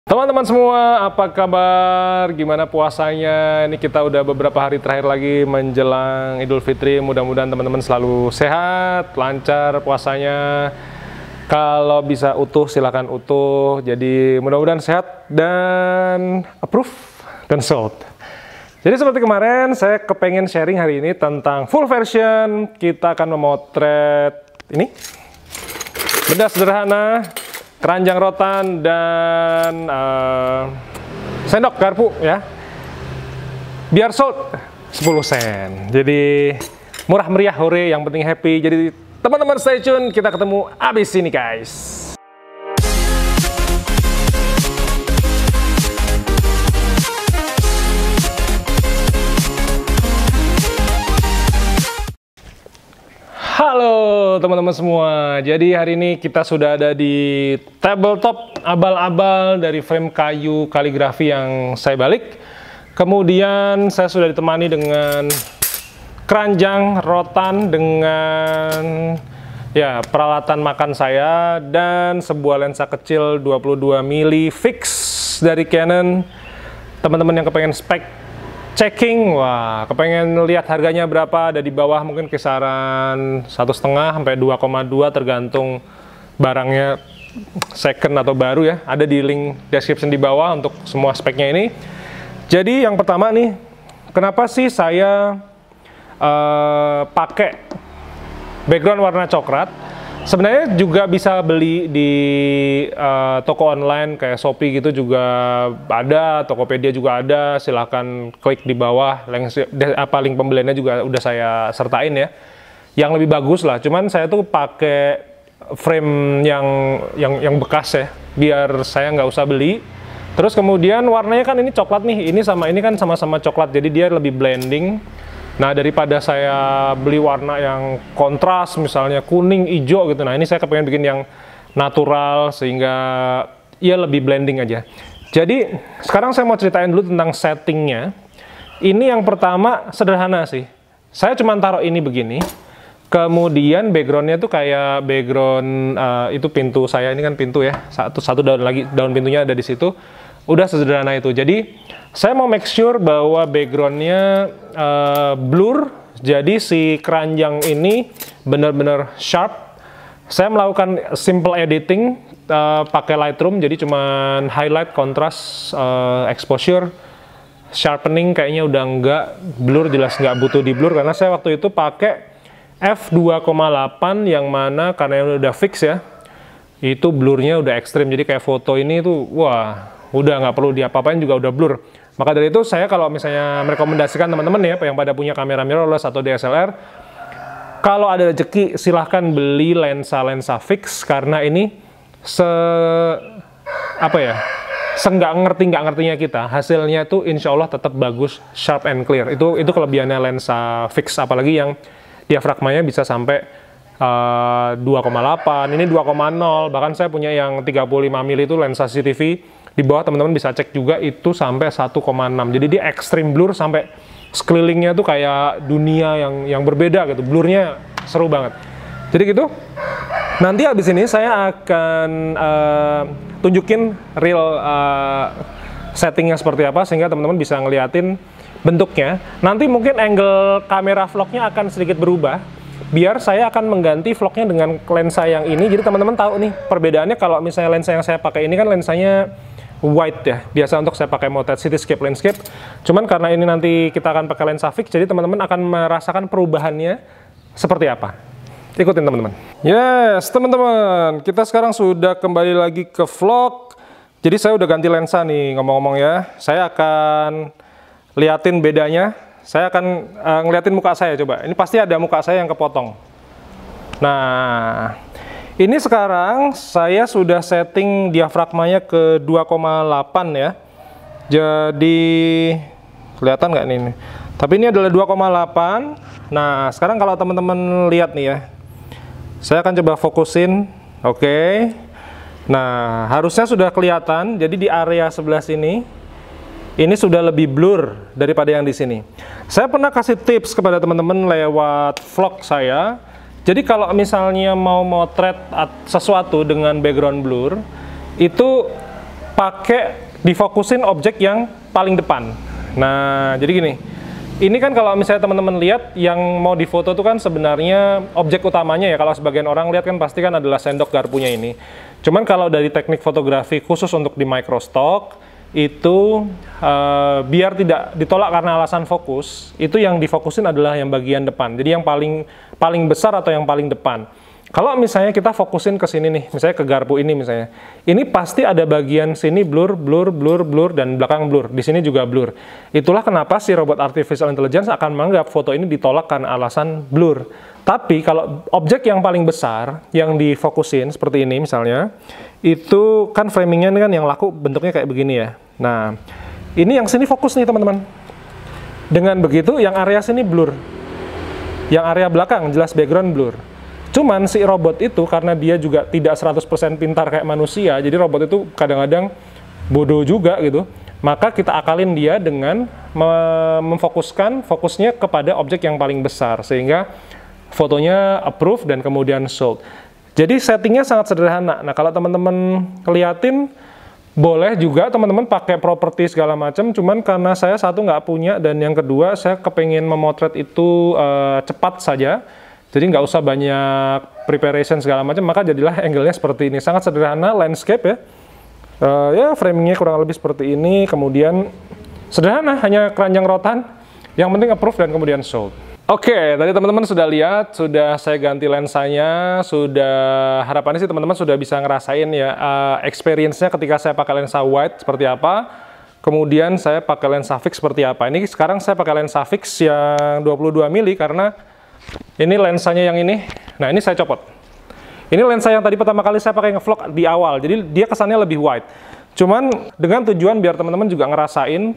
Teman-teman semua, apa kabar? Gimana puasanya? Ini kita udah beberapa hari terakhir lagi menjelang Idul Fitri. Mudah-mudahan teman-teman selalu sehat, lancar puasanya. Kalau bisa utuh, silakan utuh. Jadi mudah-mudahan sehat dan approve dan sold. Jadi seperti kemarin, saya kepengen sharing hari ini tentang full version. Kita akan memotret ini. Benda sederhana, keranjang rotan, dan sendok garpu ya. Biar sold 10 sen. Jadi murah meriah, hore, yang penting happy. Jadi teman-teman stay tune, kita ketemu abis ini guys. Halo teman-teman semua, jadi hari ini kita sudah ada di tabletop abal-abal dari frame kayu kaligrafi yang saya balik. Kemudian saya sudah ditemani dengan keranjang rotan dengan ya peralatan makan saya dan sebuah lensa kecil 22 mili fix dari Canon. Teman-teman yang kepengen spek checking, wah, kepengen lihat harganya berapa, ada di bawah mungkin kisaran 1,5 sampai 2,2 tergantung barangnya second atau baru ya. Ada di link description di bawah untuk semua speknya ini. Jadi yang pertama nih, kenapa sih saya pakai background warna coklat? Sebenarnya juga bisa beli di toko online kayak Shopee gitu juga ada, Tokopedia juga ada. Silahkan klik di bawah, link pembeliannya juga udah saya sertain ya. Yang lebih bagus lah. Cuman saya tuh pakai frame yang bekas ya, biar saya nggak usah beli. Terus kemudian warnanya kan ini coklat nih, ini sama ini kan sama-sama coklat, jadi dia lebih blending. Nah, daripada saya beli warna yang kontras, misalnya kuning, hijau gitu. Nah, ini saya kepengen bikin yang natural, sehingga ya lebih blending aja. Jadi, sekarang saya mau ceritain dulu tentang settingnya. Ini yang pertama, sederhana sih. Saya cuma taruh ini begini. Kemudian backgroundnya tuh kayak background, itu pintu saya, ini kan pintu ya. Satu daun lagi, daun pintunya ada di situ. Udah sederhana itu. Jadi, saya mau make sure bahwa backgroundnya blur, jadi si keranjang ini benar-benar sharp. Saya melakukan simple editing pakai Lightroom, jadi cuman highlight, contrast, exposure, sharpening kayaknya udah enggak, blur jelas nggak butuh di blur karena saya waktu itu pakai f2,8 yang mana karena udah fix ya, itu blurnya udah ekstrim, jadi kayak foto ini tuh wah udah nggak perlu diapa-apain juga udah blur. Maka dari itu saya kalau misalnya merekomendasikan teman-teman ya yang pada punya kamera mirrorless atau DSLR, kalau ada rezeki silahkan beli lensa fix karena ini nggak ngertinya kita, hasilnya tuh insya Allah tetap bagus, sharp and clear. Itu kelebihannya lensa fix, apalagi yang diafragmanya bisa sampai 2,8, ini 2,0, bahkan saya punya yang 35 mili itu lensa CCTV. Di bawah teman-teman bisa cek juga itu sampai 1,6. Jadi dia extreme blur sampai sekelilingnya tuh kayak dunia yang berbeda gitu. Blurnya seru banget. Jadi gitu. Nanti habis ini saya akan tunjukin real settingnya seperti apa sehingga teman-teman bisa ngeliatin bentuknya. Nanti mungkin angle kamera vlognya akan sedikit berubah. Biar saya akan mengganti vlognya dengan lensa yang ini. Jadi teman-teman tahu nih perbedaannya. Kalau misalnya lensa yang saya pakai ini kan lensanya wide ya, biasa untuk saya pakai motret cityscape, landscape. Cuman karena ini nanti kita akan pakai lensa fix, jadi teman-teman akan merasakan perubahannya seperti apa. Ikutin teman-teman. Yes, teman-teman, kita sekarang sudah kembali lagi ke vlog. Jadi saya udah ganti lensa nih, ngomong-ngomong ya. Saya akan liatin bedanya. Saya akan ngeliatin muka saya coba. Ini pasti ada muka saya yang kepotong. Nah, ini sekarang saya sudah setting diafragmanya ke 2,8 ya. Jadi kelihatan nggak nih? Tapi ini adalah 2,8. Nah, sekarang kalau teman-teman lihat nih ya. Saya akan coba fokusin. Oke. Nah, harusnya sudah kelihatan. Jadi di area sebelah sini ini sudah lebih blur daripada yang di sini. Saya pernah kasih tips kepada teman-teman lewat vlog saya. Jadi kalau misalnya mau motret sesuatu dengan background blur, itu pakai difokusin objek yang paling depan. Nah, jadi gini. Ini kan kalau misalnya teman-teman lihat yang mau difoto itu kan sebenarnya objek utamanya ya, kalau sebagian orang lihat kan pasti kan adalah sendok garpunya ini. Cuman kalau dari teknik fotografi khusus untuk di micro stock itu biar tidak ditolak karena alasan fokus, itu yang difokusin adalah yang bagian depan. Jadi yang paling besar atau yang paling depan. Kalau misalnya kita fokusin ke sini nih, misalnya ke garpu ini misalnya, ini pasti ada bagian sini blur, blur, blur, blur, dan belakang blur. Di sini juga blur. Itulah kenapa si robot artificial intelligence akan menganggap foto ini ditolak karena alasan blur. Tapi kalau objek yang paling besar yang difokusin seperti ini misalnya, itu kan framingnya kan yang laku bentuknya kayak begini ya. Nah, ini yang sini fokus nih teman-teman. Dengan begitu yang area sini blur. Yang area belakang jelas background blur. Cuman si robot itu karena dia juga tidak 100% pintar kayak manusia, jadi robot itu kadang-kadang bodoh juga gitu. Maka kita akalin dia dengan fokusnya kepada objek yang paling besar, sehingga fotonya approve dan kemudian sold. Jadi settingnya sangat sederhana. Nah, kalau teman-teman liatin, boleh juga teman-teman pakai properti segala macam, cuman karena saya satu nggak punya, dan yang kedua saya kepengen memotret itu cepat saja. Jadi nggak usah banyak preparation segala macam, maka jadilah angle-nya seperti ini. Sangat sederhana, landscape ya. Ya framingnya kurang lebih seperti ini, kemudian sederhana, hanya keranjang rotan. Yang penting approve dan kemudian sold. Oke, tadi teman-teman sudah lihat, sudah saya ganti lensanya, harapannya sih teman-teman sudah bisa ngerasain ya experience-nya ketika saya pakai lensa wide seperti apa, kemudian saya pakai lensa fix seperti apa. Ini sekarang saya pakai lensa fix yang 22 mili karena ini lensanya yang ini. Nah, ini saya copot. Ini lensa yang tadi pertama kali saya pakai ngevlog di awal. Jadi dia kesannya lebih wide. Cuman dengan tujuan biar teman-teman juga ngerasain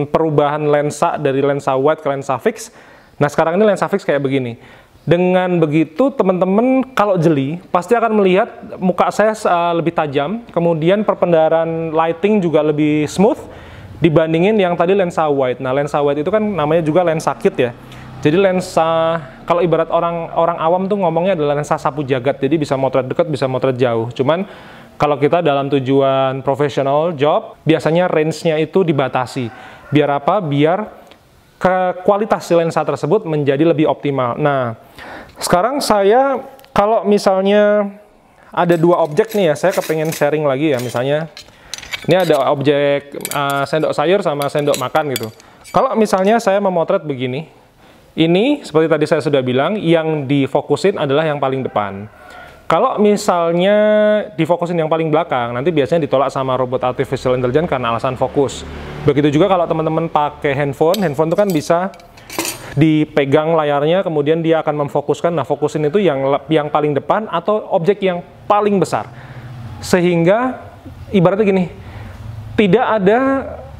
perubahan lensa dari lensa wide ke lensa fix. Nah, sekarang ini lensa fix kayak begini. Dengan begitu teman-teman kalau jeli pasti akan melihat muka saya lebih tajam. Kemudian perpendaran lighting juga lebih smooth dibandingin yang tadi lensa wide. Nah, lensa wide itu kan namanya juga lensa kit ya. Jadi lensa, kalau ibarat orang awam tuh ngomongnya adalah lensa sapu jagat, jadi bisa motret dekat, bisa motret jauh. Cuman kalau kita dalam tujuan profesional job, biasanya range-nya itu dibatasi. Biar apa? Biar kualitas si lensa tersebut menjadi lebih optimal. Nah, sekarang saya kalau misalnya ada dua objek nih ya, saya kepengen sharing lagi ya, misalnya ini ada objek sendok sayur sama sendok makan gitu. Kalau misalnya saya memotret begini, ini, seperti tadi saya sudah bilang, yang difokusin adalah yang paling depan. Kalau misalnya difokusin yang paling belakang, nanti biasanya ditolak sama robot artificial intelligence karena alasan fokus. Begitu juga kalau teman-teman pakai handphone itu kan bisa dipegang layarnya, kemudian dia akan memfokuskan. Nah, fokusin itu yang paling depan atau objek yang paling besar. Sehingga, ibaratnya gini, tidak ada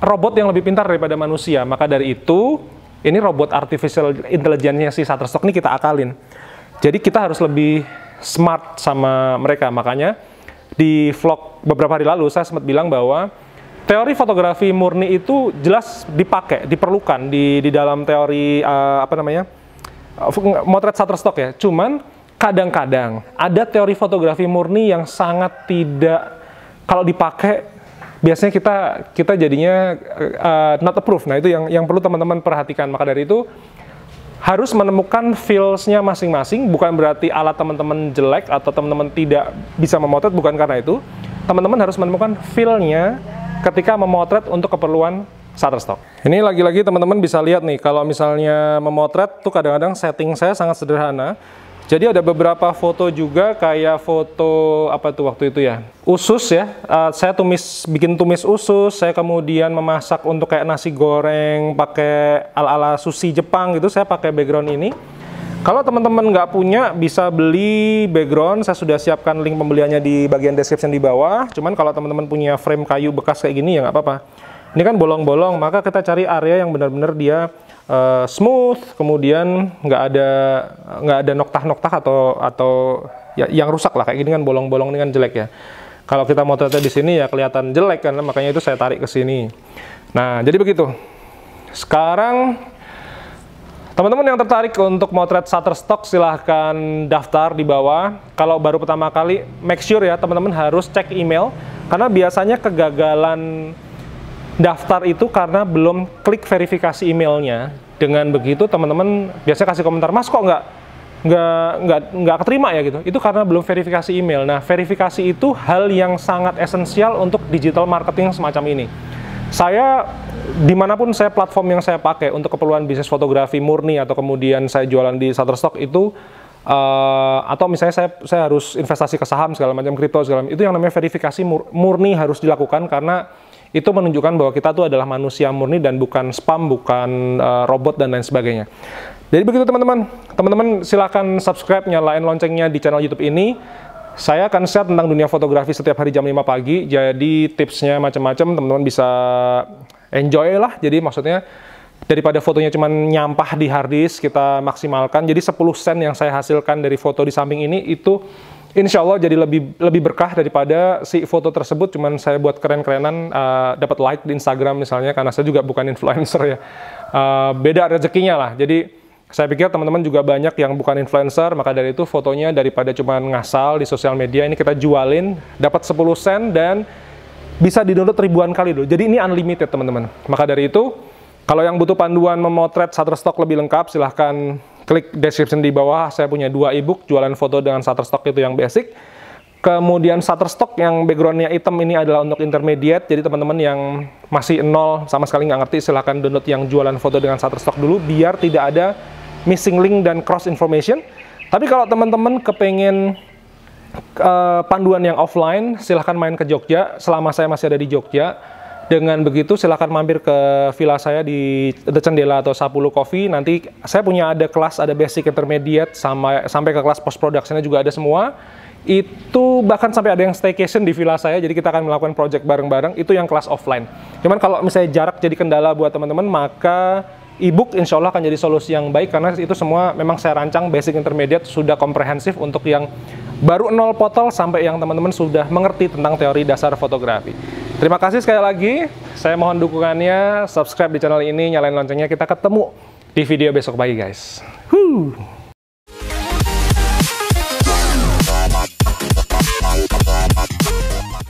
robot yang lebih pintar daripada manusia. Maka dari itu, ini robot artificial intelligence-nya si Shutterstock ini kita akalin. Jadi kita harus lebih smart sama mereka. Makanya di vlog beberapa hari lalu saya sempat bilang bahwa teori fotografi murni itu jelas diperlukan di dalam teori motret Shutterstock ya. Cuman kadang-kadang ada teori fotografi murni yang sangat tidak, kalau dipakai biasanya kita jadinya not approved. Nah, itu yang perlu teman-teman perhatikan. Maka dari itu harus menemukan feels-nya masing-masing. Bukan berarti alat teman-teman jelek atau teman-teman tidak bisa memotret, bukan karena itu. Teman-teman harus menemukan feel-nya ketika memotret untuk keperluan Shutterstock. Ini lagi-lagi teman-teman bisa lihat nih, kalau misalnya memotret tuh kadang-kadang setting saya sangat sederhana. Jadi ada beberapa foto juga, kayak foto apa tuh waktu itu ya, usus ya. Saya bikin tumis usus, saya kemudian memasak untuk kayak nasi goreng pakai ala-ala sushi Jepang gitu. Saya pakai background ini. Kalau teman-teman nggak punya, bisa beli background. Saya sudah siapkan link pembeliannya di bagian description di bawah. Cuman kalau teman-teman punya frame kayu bekas kayak gini ya nggak apa-apa. Ini kan bolong-bolong, maka kita cari area yang benar-benar dia smooth, kemudian nggak ada noktah-noktah atau ya, yang rusak lah, kayak gini kan bolong-bolong, ini kan jelek ya. Kalau kita motretnya di sini ya kelihatan jelek kan, makanya itu saya tarik ke sini. Nah, jadi begitu. Sekarang teman-teman yang tertarik untuk motret Shutterstock silahkan daftar di bawah. Kalau baru pertama kali, make sure ya teman-teman harus cek email. Karena biasanya kegagalan daftar itu karena belum klik verifikasi emailnya. Dengan begitu teman-teman biasanya kasih komentar, Mas kok nggak keterima ya gitu. Itu karena belum verifikasi email. Nah, verifikasi itu hal yang sangat esensial untuk digital marketing semacam ini. Saya dimanapun saya platform yang saya pakai untuk keperluan bisnis fotografi murni atau kemudian saya jualan di Shutterstock itu atau misalnya saya harus investasi ke saham segala macam, kripto segala macam, itu yang namanya verifikasi murni harus dilakukan karena itu menunjukkan bahwa kita tuh adalah manusia murni dan bukan spam, bukan robot dan lain sebagainya. Jadi begitu teman-teman. Teman-teman silakan subscribe, nyalain loncengnya di channel YouTube ini. Saya akan share tentang dunia fotografi setiap hari jam 5 pagi. Jadi tipsnya macam-macam, teman-teman bisa enjoy lah. Jadi maksudnya daripada fotonya cuma nyampah di harddisk, kita maksimalkan. Jadi 10 sen yang saya hasilkan dari foto di samping ini itu insya Allah jadi lebih berkah daripada si foto tersebut cuman saya buat keren-kerenan dapat like di Instagram misalnya, karena saya juga bukan influencer ya. Beda rezekinya lah. Jadi saya pikir teman-teman juga banyak yang bukan influencer, maka dari itu fotonya daripada cuma ngasal di sosial media, ini kita jualin, dapat 10 sen dan bisa di-download ribuan kali dulu. Jadi ini unlimited teman-teman. Maka dari itu, kalau yang butuh panduan memotret Shutterstock lebih lengkap, silahkan klik description di bawah. Saya punya 2 ebook, jualan foto dengan Shutterstock itu yang basic. Kemudian Shutterstock yang backgroundnya hitam ini adalah untuk intermediate, jadi teman-teman yang masih nol, sama sekali nggak ngerti, silahkan download yang jualan foto dengan Shutterstock dulu, biar tidak ada missing link dan cross information. Tapi kalau teman-teman kepengen panduan yang offline, silahkan main ke Jogja, selama saya masih ada di Jogja. Dengan begitu silahkan mampir ke villa saya di The Cendela atau 10 Coffee. Nanti saya punya ada kelas, ada basic, intermediate, sampai ke kelas post productionnya juga ada semua. Itu bahkan sampai ada yang staycation di villa saya, jadi kita akan melakukan project bareng-bareng, itu yang kelas offline. Cuman kalau misalnya jarak jadi kendala buat teman-teman, maka e-book insya Allah akan jadi solusi yang baik, karena itu semua memang saya rancang basic, intermediate, sudah komprehensif untuk yang baru nol potol sampai yang teman-teman sudah mengerti tentang teori dasar fotografi. Terima kasih sekali lagi, saya mohon dukungannya, subscribe di channel ini, nyalain loncengnya, kita ketemu di video besok pagi guys.